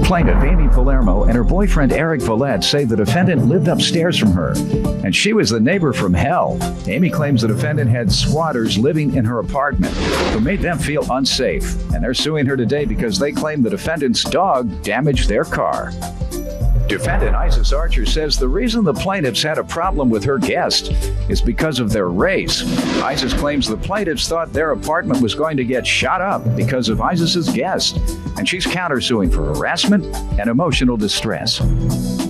Plaintiff Amy Palermo and her boyfriend Eric Villette say the defendant lived upstairs from her, and she was the neighbor from hell. Amy claims the defendant had squatters living in her apartment who made them feel unsafe, and they're suing her today because they claim the defendant's dog damaged their car. Defendant Isis Archer says the reason the plaintiffs had a problem with her guest is because of their race. Isis claims the plaintiffs thought their apartment was going to get shot up because of Isis's guest, and she's countersuing for harassment and emotional distress.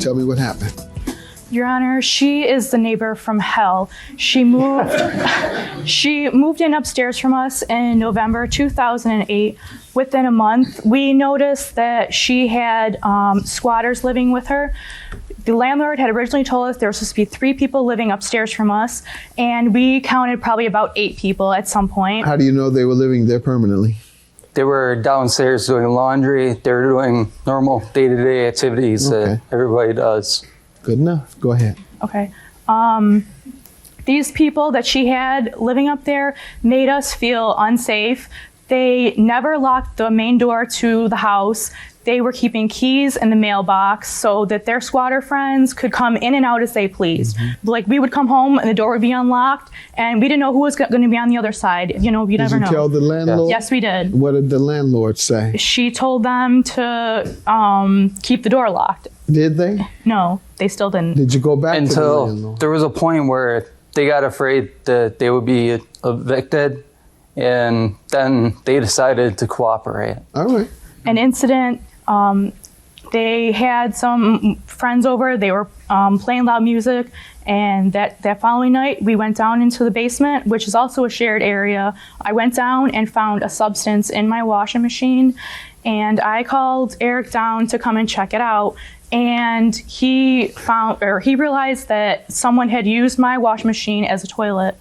Tell me what happened. Your Honor, she is the neighbor from hell. She moved in upstairs from us in November 2008. Within a month, we noticed that she had squatters living with her. The landlord had originally told us there were supposed to be 3 people living upstairs from us, and we counted probably about 8 people at some point. How do you know they were living there permanently? They were downstairs doing laundry. They were doing normal day-to-day activities that everybody does. Good enough. Go ahead. Okay. These people that she had living up there made us feel unsafe. They never locked the main door to the house. They were keeping keys in the mailbox so that their squatter friends could come in and out as they pleased. Like, we would come home and the door would be unlocked, and we didn't know who was going to be on the other side. You know, we never know. Did you tell the landlord? Yes, we did. What did the landlord say? She told them to keep the door locked. Did they? No, they still didn't. Did you go back to the landlord? Until there was a point where they got afraid that they would be evicted, and then they decided to cooperate. All right. An incident, they had some friends over. They were playing loud music, and that following night we went down into the basement, which is also a shared area. I went down and found a substance in my washing machine, and I called Eric down to come and check it out. And he realized that someone had used my washing machine as a toilet.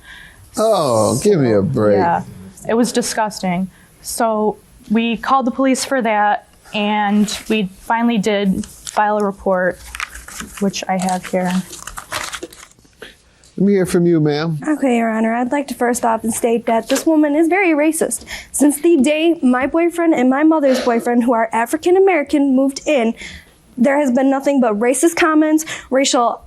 Oh, give me a break. Yeah, it was disgusting. So we called the police for that, and we finally did file a report, which I have here. Let me hear from you, ma'am. Okay, Your Honor, I'd like to first off and state that this woman is very racist. Since the day my boyfriend and my mother's boyfriend, who are African American, moved in, there has been nothing but racist comments, racial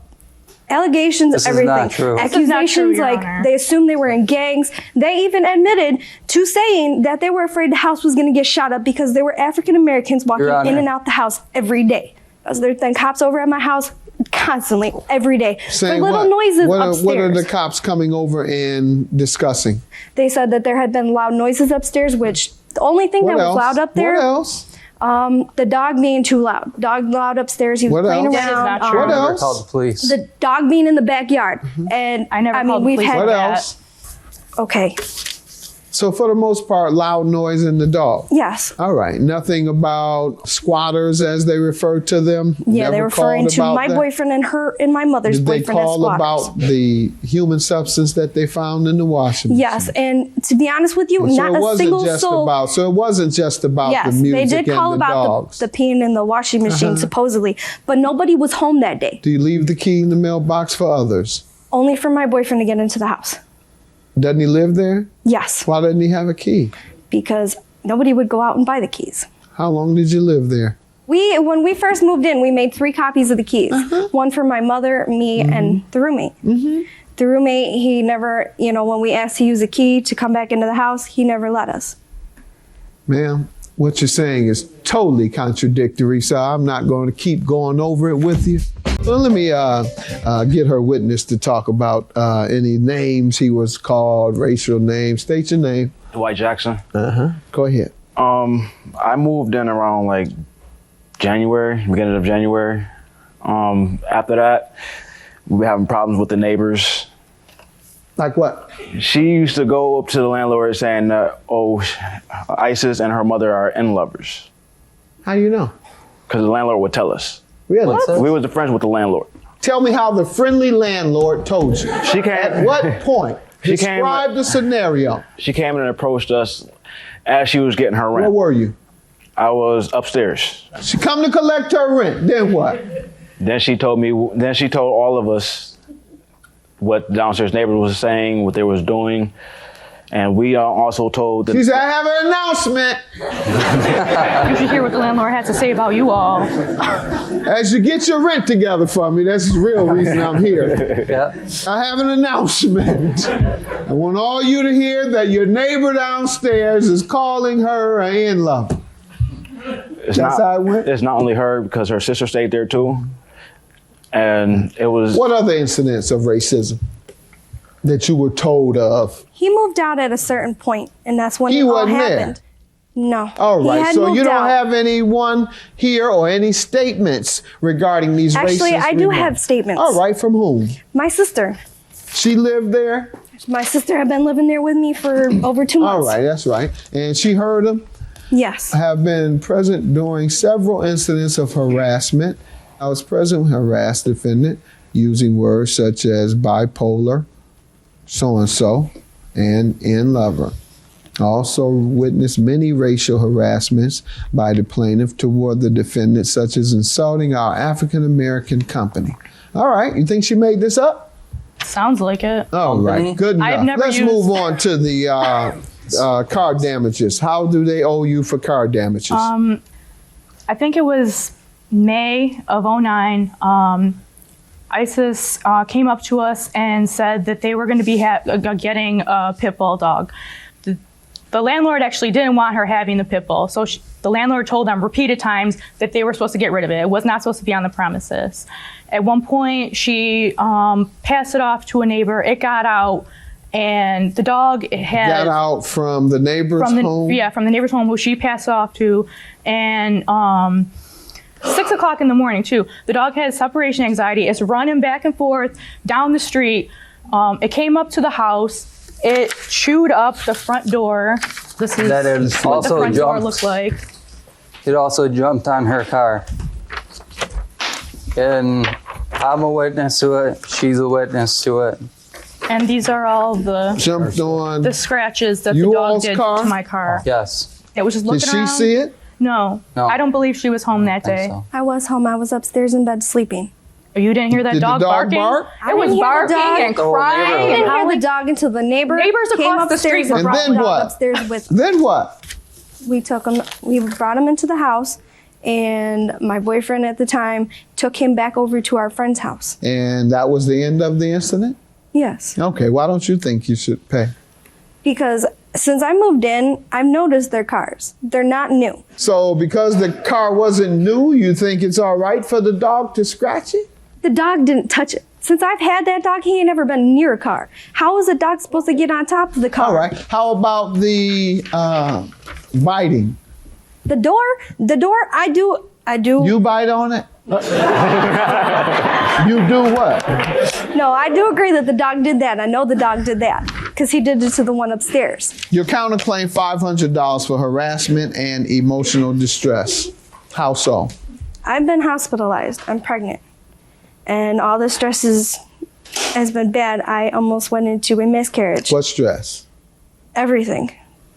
allegations, this everything. Is not true. Accusations, Your like Honor. they assumed they were in gangs. They even admitted to saying that they were afraid the house was going to get shot up because there were African Americans walking Your Honor. in and out the house every day. There's been cops over at my house constantly, every day. Saying for little what? noises What are upstairs. the cops coming over and discussing? They said that there had been loud noises upstairs, which the only thing What that else? was loud up there, What else? the dog being too loud. Dog loud upstairs. He was What playing else? around. That is not true. What Never else? called the police. The dog being in the backyard. And I never mean, called the we've police. had What that. else? Okay. So for the most part, loud noise in the dog. Yes. All right. Nothing about squatters, as they refer to them. Yeah, Never they're referring called to about my that? boyfriend and her and my mother's Did they boyfriend as call squatters. about the human substance that they found in the washing machine? Yes, and to be honest with you, And not a single soul. So it wasn't just about Yes, the music they did call and the about dogs. the peeing in the washing machine, supposedly, but nobody was home that day. Do you leave the key in the mailbox for others? Only for my boyfriend to get into the house. Doesn't he live there? Yes, Why doesn't he have a key? because nobody would go out and buy the keys. How long did you live there? When we first moved in, we made 3 copies of the keys. One for my mother, me, and the roommate. The roommate, he never, when we asked to use a key to come back into the house, he never let us. Ma'am, what you're saying is totally contradictory, so I'm not going to keep going over it with you. Well, let me get her witness to talk about any names he was called, racial names. State your name. Dwight Jackson. Go ahead. I moved in around like January, beginning of January. After that, we were having problems with the neighbors. Like what? She used to go up to the landlord saying, Isis and her mother are in-lovers. How do you know? Because the landlord would tell us. Really? What? We was friends with the landlord. Tell me how the friendly landlord told you. She came. At what point? She came- Describe the scenario. She came in and approached us as she was getting her Where rent. were you? I was upstairs. She come to collect her rent. Then what? Then she told all of us what the downstairs neighbors was saying, what they was doing. And we are also told that She said, I have an announcement. You should hear what the landlord has to say about you all. As you get your rent together for me, that's the real reason I'm here. Yeah. I have an announcement. I want all you to hear that your neighbor downstairs is calling her an in-law. That's how it went? It's not only her, because her sister stayed there too. And it was... What other incidents of racism that you were told of? He moved out at a certain point, and that's when He it all wasn't there? happened. No. All He right, had so you moved don't out. have anyone here or any statements regarding these Actually, racist I do remarks? have statements. All right, from whom? My sister. She lived there? My sister had been living there with me for over 2 All months. right, that's right. And she heard them? Yes. Have been present during several incidents of harassment. I was present when harassed defendant using words such as bipolar, so-and-so, and in-lover. I also witnessed many racial harassments by the plaintiff toward the defendant, such as insulting our African-American company. All right, you think she made this up? Sounds like it. All right, good enough. I've never Let's used- move on to the car damages. How do they owe you for car damages? I think it was May of 09. ISIS came up to us and said that they were going to be getting a pit bull dog. The landlord actually didn't want her having the pit bull, so the landlord told them repeated times that they were supposed to get rid of it. It was not supposed to be on the premises. At one point, she passed it off to a neighbor. It got out, and the dog had Got out from the neighbor's home? Yeah, from the neighbor's home who she passed it off to, and 6 o'clock in the morning too. The dog had separation anxiety. It's running back and forth down the street. It came up to the house. It chewed up the front door. This is That is what the also front door jumped. looked like. It also jumped on her car. And I'm a witness to it. She's a witness to it. And these are all Jumped on. the scratches that the You dog all's did car? to my car. Yes. It was just Did looking she around. see it? No. No. I don't believe she was home that I think day. so. I was home. I was upstairs in bed sleeping. You didn't hear that Did the dog dog barking? bark? I It was didn't hear the barking dog. and The whole crying I neighborhood. and didn't hear howling. the dog until the neighbor Neighbors came across the upstairs street were and brought And then the dog what? upstairs with Then what? we took him. We brought him into the house, and my boyfriend at the time took him back over to our friend's house. And that was the end of the incident? Yes, Okay, why don't you think you should pay? because since I moved in, I've noticed their cars. They're not new. So because the car wasn't new, you think it's all right for the dog to scratch it? The dog didn't touch it. Since I've had that dog, he ain't never been near a car. How is a dog supposed to get on top of the car? All right. How about the biting? The door, I do. You bite on it? You do what? No, I do agree that the dog did that. I know the dog did that because he did it to the one upstairs. Your counterclaim $500 for harassment and emotional distress. How so? I've been hospitalized. I'm pregnant. And all the stress has been bad. I almost went into a miscarriage. What stress? Everything.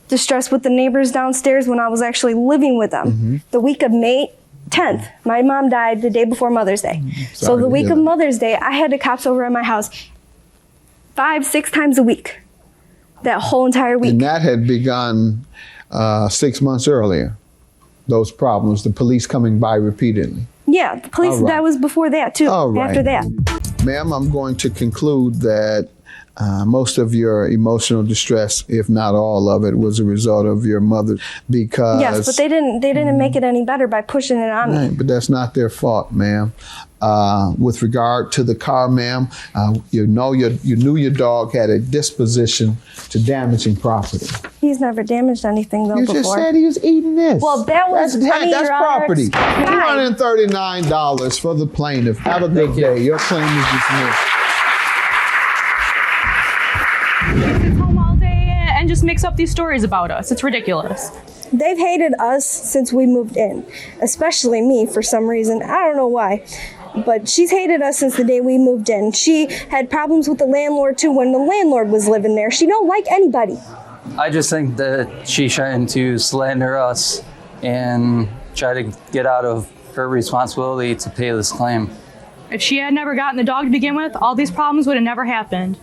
The stress with the neighbors downstairs when I was actually living with them. Mm-hmm. The week of May 10th, my mom died the day before Mother's Day. So Sorry the to week hear of that. Mother's Day, I had the cops over at my house 5-6 times a week. That whole entire week. And that had begun 6 months earlier. Those problems, the police coming by repeatedly. Yeah, the police, All right. that was before that too. All right. After that. Ma'am, I'm going to conclude that most of your emotional distress, if not all of it, was a result of your mother because... Yes, but they didn't make it any better by pushing it on me. Right, but that's not their fault, ma'am. With regard to the car, ma'am, you knew your dog had a disposition to damaging property. He's never damaged anything though You before. just said he was eating this. Well, that was- that's, I mean, that's Your Honor, property. fine. $239 for the plaintiff. Have a good day. Your claim is dismissed. Sits home all day and just makes up these stories about us. It's ridiculous. They've hated us since we moved in, especially me for some reason. I don't know why. But she's hated us since the day we moved in. She had problems with the landlord too when the landlord was living there. She don't like anybody. I just think that she's trying to slander us and try to get out of her responsibility to pay this claim. If she had never gotten the dog to begin with, all these problems would have never happened.